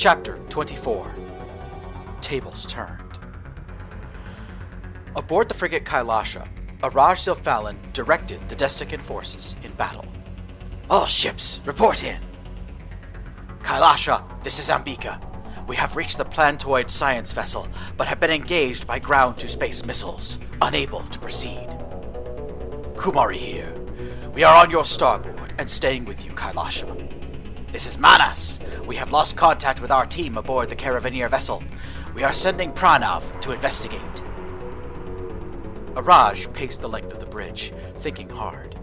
Chapter 24. Tables Turned. Aboard the frigate Kailasha, Araj Zilfalin directed the Destican forces in battle. All ships, report in! Kailasha, this is Ambika. We have reached the planetoid science vessel, but have been engaged by ground-to-space missiles, unable to proceed. Kumari here. We are on your starboard and staying with you, Kailasha. This is Manas. We have lost contact with our team aboard the Caravaneer vessel. We are sending Pranav to investigate. Araj paced the length of the bridge, thinking hard.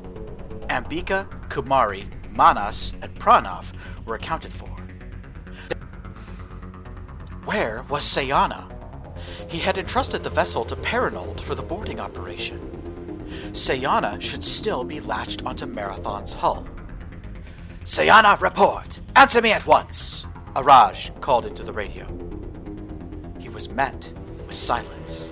Ambika, Kumari, Manas, and Pranav were accounted for. Where was Sayana? He had entrusted the vessel to Paranold for the boarding operation. Sayana should still be latched onto Marathon's hull. Sayana, report! Answer me at once! Araj called into the radio. He was met with silence.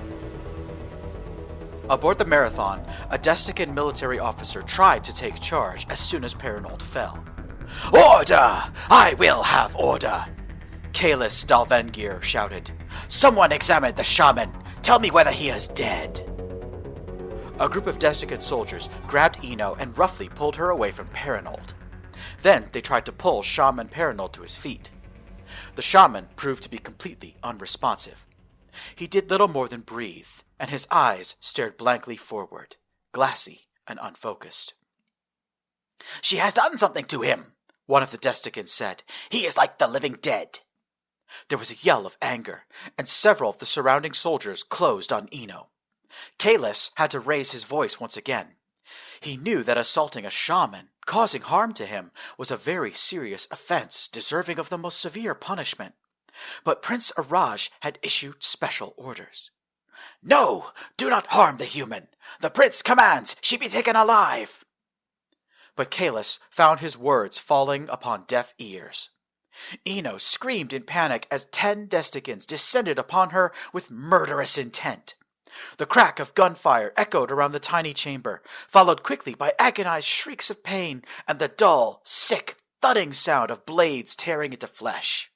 Aboard the Marathon, a Destican military officer tried to take charge as soon as Paranold fell. Order! I will have order! Kalis Dalvengir shouted. Someone examine the shaman! Tell me whether he is dead! A group of Destican soldiers grabbed Ino and roughly pulled her away from Paranold. Then they tried to pull Shaman Paranold to his feet. The shaman proved to be completely unresponsive. He did little more than breathe, and his eyes stared blankly forward, glassy and unfocused. She has done something to him, one of the Desticans said. He is like the living dead. There was a yell of anger, and several of the surrounding soldiers closed on Ino. Kalis had to raise his voice once again. He knew that assaulting a shaman, causing harm to him, was a very serious offense deserving of the most severe punishment. But Prince Araj had issued special orders. No! Do not harm the human! The prince commands she be taken alive! But Kalis found his words falling upon deaf ears. Ino screamed in panic as 10 Desticans descended upon her with murderous intent. The crack of gunfire echoed around the tiny chamber, followed quickly by agonized shrieks of pain and the dull, sick, thudding sound of blades tearing into flesh.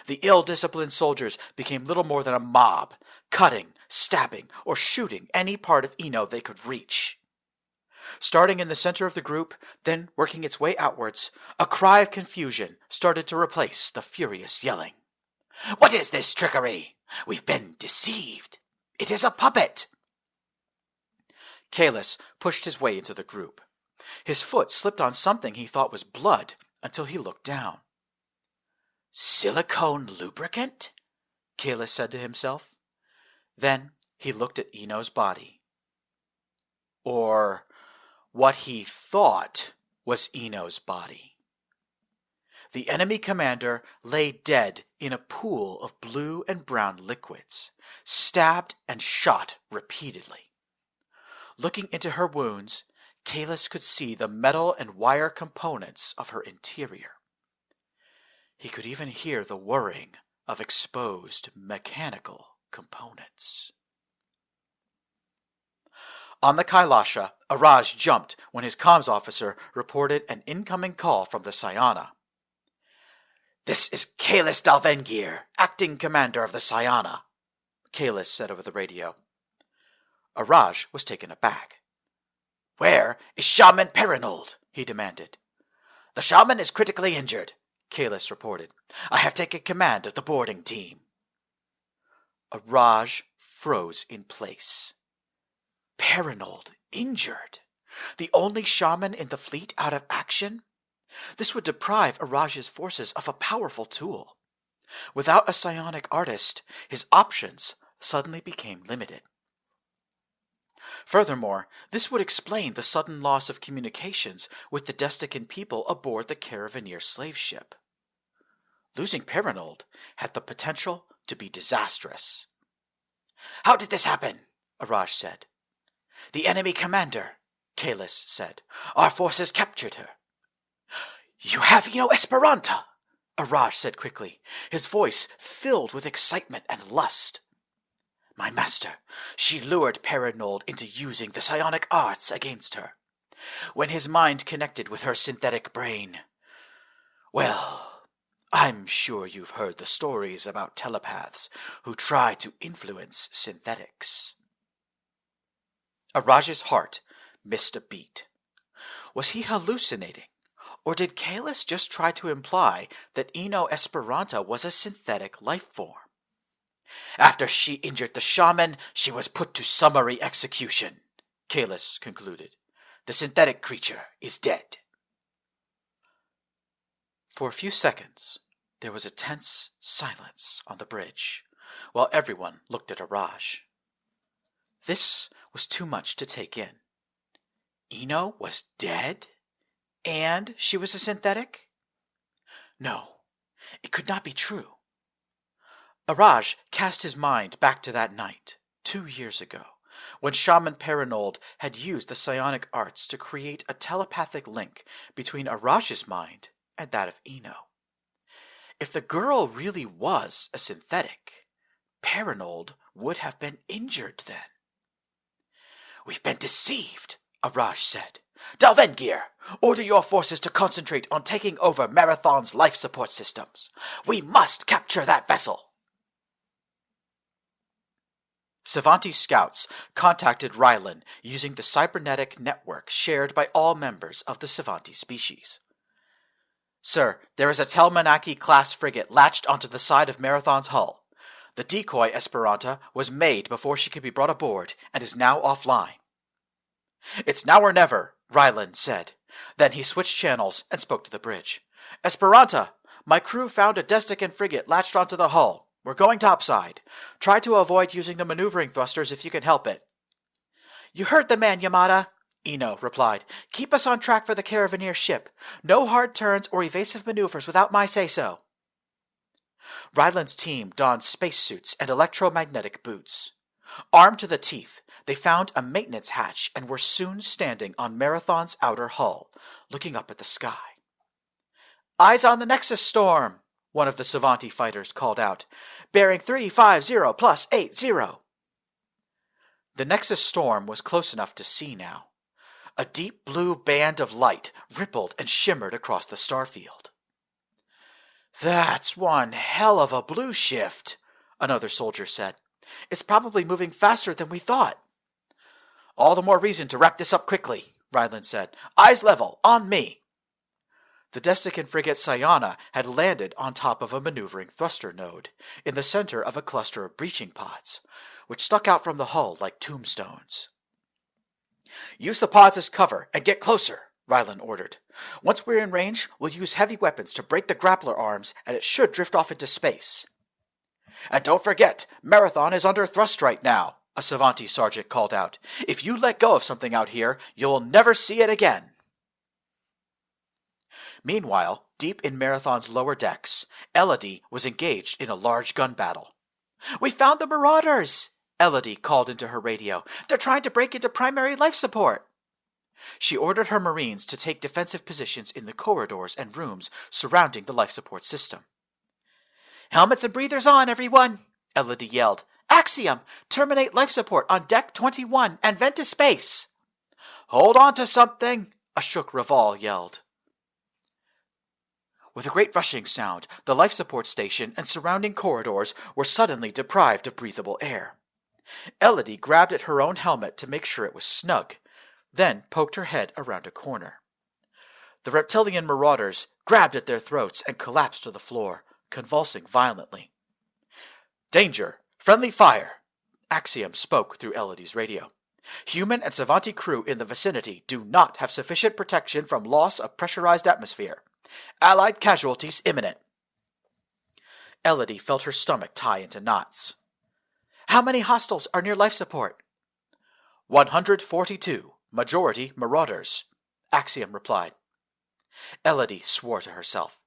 The ill-disciplined soldiers became little more than a mob, cutting, stabbing, or shooting any part of Ino they could reach. Starting in the center of the group, then working its way outwards, a cry of confusion started to replace the furious yelling. What is this trickery? We've been deceived. It is a puppet! Kalis pushed his way into the group. His foot slipped on something he thought was blood until he looked down. Silicone lubricant? Kalis said to himself. Then he looked at Ino's body. Or what he thought was Ino's body. The enemy commander lay dead in a pool of blue and brown liquids, stabbed and shot repeatedly. Looking into her wounds, Kalis could see the metal and wire components of her interior. He could even hear the whirring of exposed mechanical components. On the Kailasha, Araj jumped when his comms officer reported an incoming call from the Sayana. This is Kalis Dalvengir, acting commander of the Sayana, Kalis said over the radio. Araj was taken aback. Where is Shaman Paranold? He demanded. The shaman is critically injured, Kalis reported. I have taken command of the boarding team. Araj froze in place. Paranold injured? The only shaman in the fleet out of action? This would deprive Araj's forces of a powerful tool. Without a psionic artist, his options suddenly became limited. Furthermore, this would explain the sudden loss of communications with the Destican people aboard the Caravaneer slave ship. Losing Paranold had the potential to be disastrous. How did this happen? Araj said. The enemy commander, Kalis said. Our forces captured her. You have Ino Esperanta, Araj said quickly, his voice filled with excitement and lust. My master, she lured Paranold into using the psionic arts against her. When his mind connected with her synthetic brain, well, I'm sure you've heard the stories about telepaths who try to influence synthetics. Araj's heart missed a beat. Was he hallucinating? Or did Kalis just try to imply that Ino Esperanta was a synthetic life form? After she injured the shaman, she was put to summary execution, Kalis concluded. The synthetic creature is dead. For a few seconds, there was a tense silence on the bridge, while everyone looked at Araj. This was too much to take in. Ino was dead? And she was a synthetic? No, it could not be true. Araj cast his mind back to that night, 2 years ago, when Shaman Paranold had used the psionic arts to create a telepathic link between Araj's mind and that of Ino. If the girl really was a synthetic, Paranold would have been injured then. We've been deceived, Araj said. Dalvengir, order your forces to concentrate on taking over Marathon's life support systems. We must capture that vessel. Savanti scouts contacted Rylan using the cybernetic network shared by all members of the Savanti species. Sir, there is a Telmanaki-class frigate latched onto the side of Marathon's hull. The decoy Esperanta was made before she could be brought aboard and is now offline. It's now or never, Rylan said. Then he switched channels and spoke to the bridge. Esperanta, my crew found a Destican frigate latched onto the hull. We're going topside. Try to avoid using the maneuvering thrusters if you can help it. You heard the man, Yamada, Ino replied. Keep us on track for the Caravaneer ship. No hard turns or evasive maneuvers without my say-so. Ryland's team donned spacesuits and electromagnetic boots. Armed to the teeth, they found a maintenance hatch and were soon standing on Marathon's outer hull, looking up at the sky. Eyes on the Nexus storm, one of the Savanti fighters called out. Bearing 350 plus 80. The Nexus storm was close enough to see now. A deep blue band of light rippled and shimmered across the starfield. That's one hell of a blue shift, another soldier said. It's probably moving faster than we thought. All the more reason to wrap this up quickly, Ryland said. Eyes level, on me. The Destican frigate Sayana had landed on top of a maneuvering thruster node, in the center of a cluster of breaching pods, which stuck out from the hull like tombstones. Use the pods as cover and get closer, Ryland ordered. Once we're in range, we'll use heavy weapons to break the grappler arms, and it should drift off into space. And don't forget, Marathon is under thrust right now, a Savanti sergeant called out. If you let go of something out here, you'll never see it again. Meanwhile, deep in Marathon's lower decks, Elodie was engaged in a large gun battle. We found the Marauders, Elodie called into her radio. They're trying to break into primary life support. She ordered her Marines to take defensive positions in the corridors and rooms surrounding the life support system. Helmets and breathers on, everyone, Elodie yelled. Axiom, terminate life support on Deck 21 and vent to space. Hold on to something, Ashok Raval yelled. With a great rushing sound, the life support station and surrounding corridors were suddenly deprived of breathable air. Elodie grabbed at her own helmet to make sure it was snug, then poked her head around a corner. The reptilian marauders grabbed at their throats and collapsed to the floor, convulsing violently. Danger! Friendly fire! Axiom spoke through Elodie's radio. Human and Savanti crew in the vicinity do not have sufficient protection from loss of pressurized atmosphere. Allied casualties imminent. Elodie felt her stomach tie into knots. How many hostiles are near life support? 142, majority marauders, Axiom replied. Elodie swore to herself.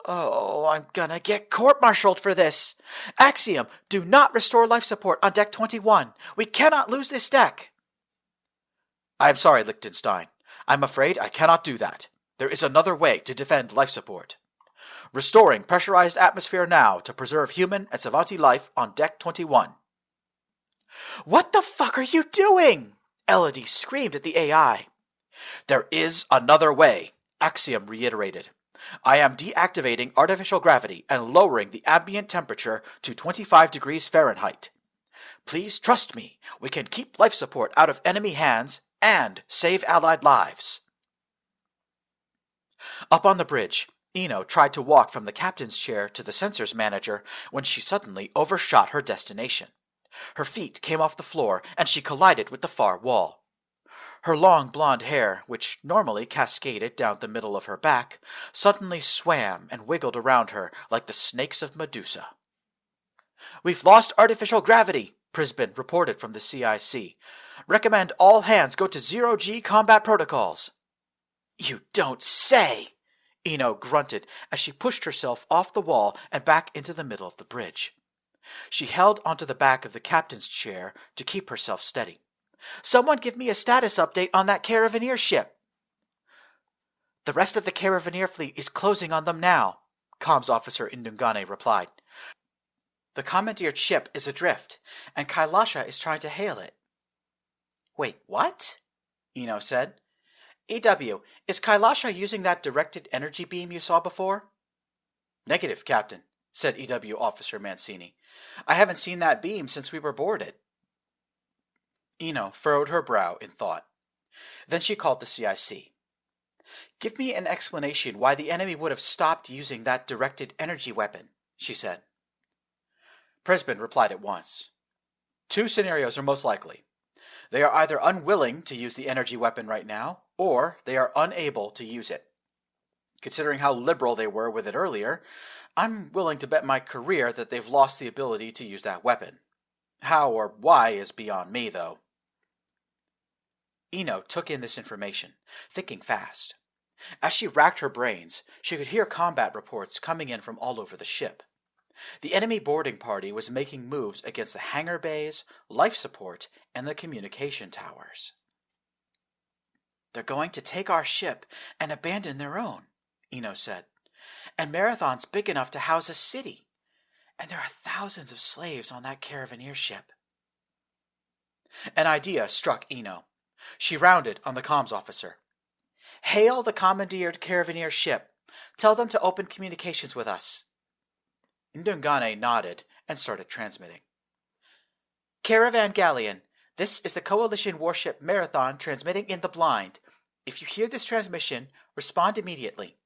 Oh, I'm gonna get court-martialed for this. Axiom, do not restore life support on Deck 21. We cannot lose this deck. I am sorry, Liechtenstein. I'm afraid I cannot do that. There is another way to defend life support. Restoring pressurized atmosphere now to preserve human and Savanti life on Deck 21. What the fuck are you doing? Elodie screamed at the AI. There is another way, Axiom reiterated. I am deactivating artificial gravity and lowering the ambient temperature to 25 degrees Fahrenheit. Please trust me. We can keep life support out of enemy hands and save Allied lives. Up on the bridge, Ino tried to walk from the captain's chair to the sensors manager when she suddenly overshot her destination. Her feet came off the floor and she collided with the far wall. Her long blonde hair, which normally cascaded down the middle of her back, suddenly swam and wiggled around her like the snakes of Medusa. We've lost artificial gravity, Prisbin reported from the CIC. Recommend all hands go to 0G combat protocols. You don't say! Ino grunted as she pushed herself off the wall and back into the middle of the bridge. She held onto the back of the captain's chair to keep herself steady. Someone give me a status update on that Caravaneer ship. The rest of the Caravaneer fleet is closing on them now, Comms Officer Indungane replied. The commandeered ship is adrift, and Kailasha is trying to hail it. Wait, what? Ino said. EW, is Kailasha using that directed energy beam you saw before? Negative, Captain, said EW Officer Mancini. I haven't seen that beam since we were boarded. Ino furrowed her brow in thought. Then she called the CIC. Give me an explanation why the enemy would have stopped using that directed energy weapon, she said. Prisbin replied at once. 2 scenarios are most likely. They are either unwilling to use the energy weapon right now, or they are unable to use it. Considering how liberal they were with it earlier, I'm willing to bet my career that they've lost the ability to use that weapon. How or why is beyond me, though. Ino took in this information, thinking fast. As she racked her brains, she could hear combat reports coming in from all over the ship. The enemy boarding party was making moves against the hangar bays, life support, and the communication towers. They're going to take our ship and abandon their own, Ino said. And Marathon's big enough to house a city. And there are thousands of slaves on that Caravaneer ship. An idea struck Ino. She rounded on the comms officer. Hail the commandeered Caravaneer ship. Tell them to open communications with us. Ndungane nodded and started transmitting. Caravan Galleon, this is the Coalition warship Marathon transmitting in the blind. If you hear this transmission, respond immediately.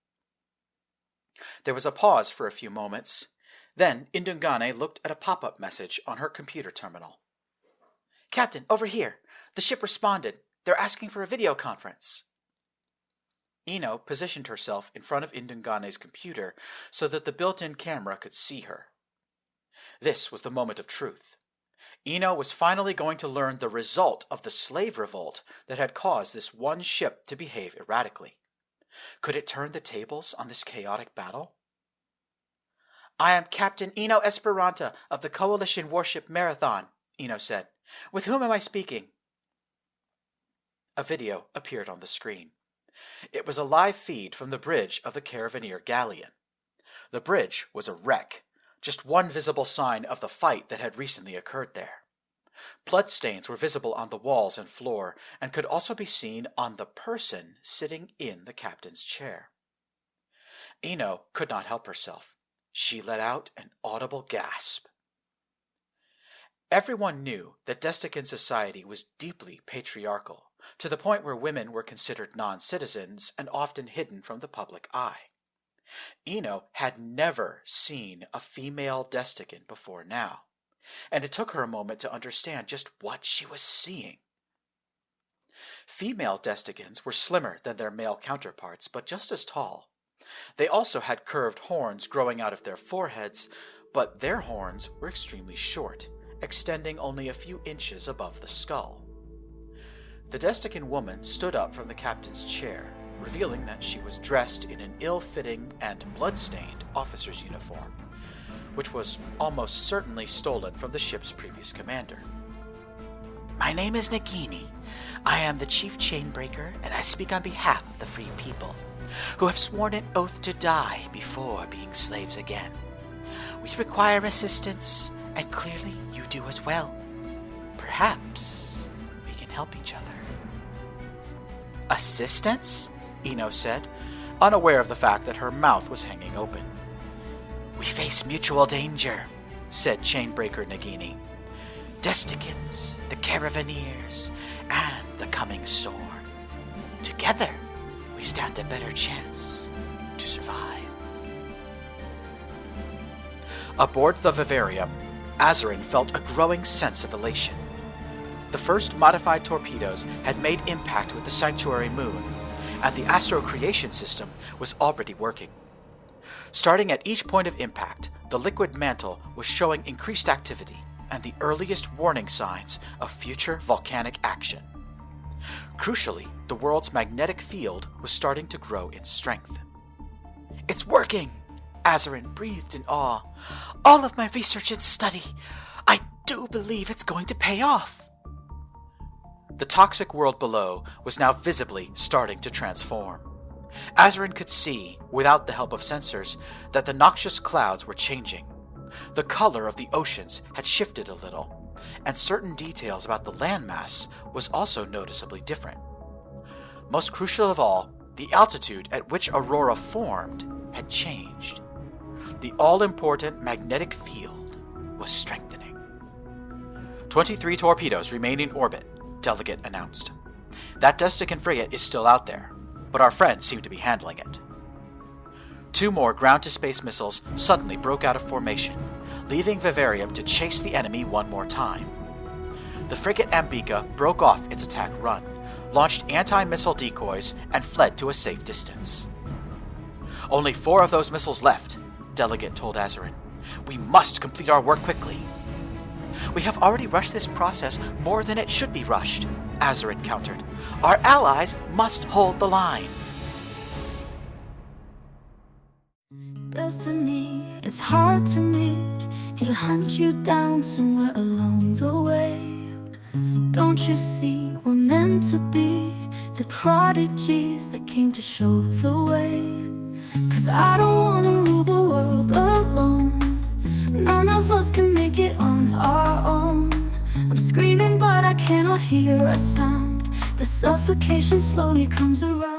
There was a pause for a few moments. Then Ndungane looked at a pop-up message on her computer terminal. Captain, over here. The ship responded. They're asking for a video conference. Ino positioned herself in front of Ndungane's computer so that the built-in camera could see her. This was the moment of truth. Ino was finally going to learn the result of the slave revolt that had caused this one ship to behave erratically. Could it turn the tables on this chaotic battle? I am Captain Ino Esperanta of the Coalition warship Marathon, Ino said. With whom am I speaking? A video appeared on the screen. It was a live feed from the bridge of the Caravaneer galleon. The bridge was a wreck, just one visible sign of the fight that had recently occurred there. Bloodstains were visible on the walls and floor, and could also be seen on the person sitting in the captain's chair. Ino could not help herself. She let out an audible gasp. Everyone knew that Destican society was deeply patriarchal, to the point where women were considered non-citizens and often hidden from the public eye. Ino had never seen a female Destican before now, and it took her a moment to understand just what she was seeing. Female Desticans were slimmer than their male counterparts, but just as tall. They also had curved horns growing out of their foreheads, but their horns were extremely short, extending only a few inches above the skull. The Destican woman stood up from the captain's chair, revealing that she was dressed in an ill-fitting and blood-stained officer's uniform, which was almost certainly stolen from the ship's previous commander. My name is Nagini. I am the chief chainbreaker, and I speak on behalf of the free people, who have sworn an oath to die before being slaves again. We require assistance, and clearly you do as well. Perhaps we can help each other. Assistance? Ino said. unaware of the fact that her mouth was hanging open. "We face mutual danger," said Chainbreaker Nagini. "Desticans, the Caravaneers, and the coming storm. Together, we stand a better chance to survive." Aboard the Vivarium, Azarin felt a growing sense of elation. The first modified torpedoes had made impact with the Sanctuary Moon, and the Astro Creation system was already working. Starting at each point of impact, the liquid mantle was showing increased activity and the earliest warning signs of future volcanic action. Crucially, the world's magnetic field was starting to grow in strength. "It's working!" Azarin breathed in awe. "All of my research and study, I do believe it's going to pay off." The toxic world below was now visibly starting to transform. Azarin could see, without the help of sensors, that the noxious clouds were changing. The color of the oceans had shifted a little, and certain details about the landmass was also noticeably different. Most crucial of all, the altitude at which Aurora formed had changed. The all-important magnetic field was strengthening. 23 torpedoes remain in orbit, Delegate announced. "That Destican frigate is still out there, but our friends seem to be handling it." 2 more ground-to-space missiles suddenly broke out of formation, leaving Vivarium to chase the enemy one more time. The frigate Ambika broke off its attack run, launched anti-missile decoys, and fled to a safe distance. "Only 4 of those missiles left," Delegate told Azarin. "We must complete our work quickly." "We have already rushed this process more than it should be rushed," Azarin countered. "Our allies must hold the line." Destiny is hard to meet. He'll hunt you down somewhere along the way. Don't you see we're meant to be the prodigies that came to show the way? 'Cause I don't wanna rule the world alone. None of us can make it on our own. I'm screaming but I cannot hear a sound. The suffocation slowly comes around.